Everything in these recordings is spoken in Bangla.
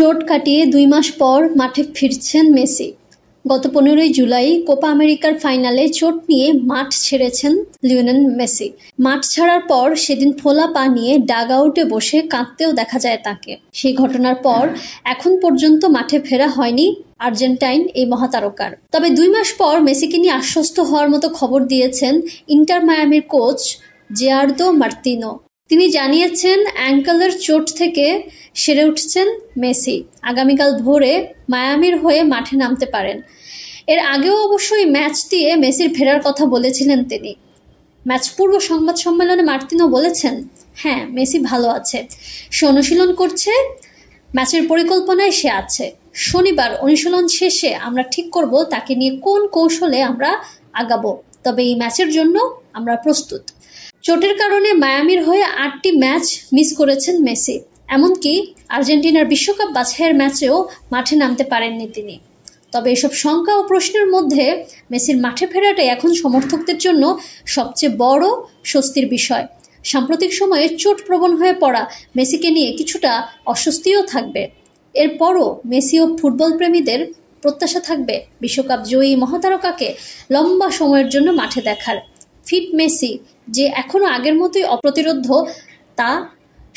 চোট কাটিয়ে 2 মাস পর মাঠে ফিরছেন মেসি। গত 15 জুলাই কোপা আমেরিকার ফাইনালে চোট নিয়ে মাঠ ছেড়েছেন লিওনেল মেসি। মাঠ ছাড়ার পর সেদিন ফোলা পা নিয়ে ডাগ আউটে বসে কাঁদতেও দেখা যায় তাকে। সেই ঘটনার পর এখন পর্যন্ত মাঠে ফেরা হয়নি আর্জেন্টাইন এই মহাতারকার। তবে 2 মাস পর মেসিকে নিয়ে আশ্বস্ত হওয়ার মতো খবর দিয়েছেন ইন্টার মায়ামির কোচ জেরার্দো মার্তিনো। তিনি জানিয়েছেন অ্যাঙ্কেলের চোট থেকে সেরে উঠছেন মেসি। আগামীকাল ভোরে মায়ামির হয়ে মাঠে নামতে পারেন। এর আগেও অবশ্যই ম্যাচ দিয়ে মেসির ফেরার কথা বলেছিলেন তিনি। ম্যাচ পূর্ব সংবাদ সম্মেলনে মার্তিনো বলেছেন, হ্যাঁ মেসি ভালো আছে, সে অনুশীলন করছে, ম্যাচের পরিকল্পনায় সে আছে। শনিবার অনুশীলন শেষে আমরা ঠিক করব তাকে নিয়ে কোন কৌশলে আমরা আগাবো, তবে এই ম্যাচের জন্য আমরা প্রস্তুত। চোটের কারণে মায়ামির হয়ে 8টি ম্যাচ মিস করেছেন মেসি। এমনকি আর্জেন্টিনার বিশ্বকাপ বাছাইয়ের ম্যাচেও মাঠে নামতে পারেননি তিনি। তবে এসব শঙ্কা ও প্রশ্নের মধ্যে মেসির মাঠে ফেরাটাই এখন সমর্থকদের জন্য সবচেয়ে বড় স্বস্তির বিষয়। সাম্প্রতিক সময়ে চোটপ্রবণ হয়ে পড়া মেসিকে নিয়ে কিছুটা অস্বস্তিও থাকবে। এরপরও মেসি ও ফুটবল প্রেমীদের প্রত্যাশা থাকবে বিশ্বকাপ জয়ী মহাতারকাকে লম্বা সময়ের জন্য মাঠে দেখার। ফিট মেসি যে এখনও আগের মতোই অপ্রতিরোধ্য তা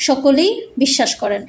সকলেই বিশ্বাস করেন।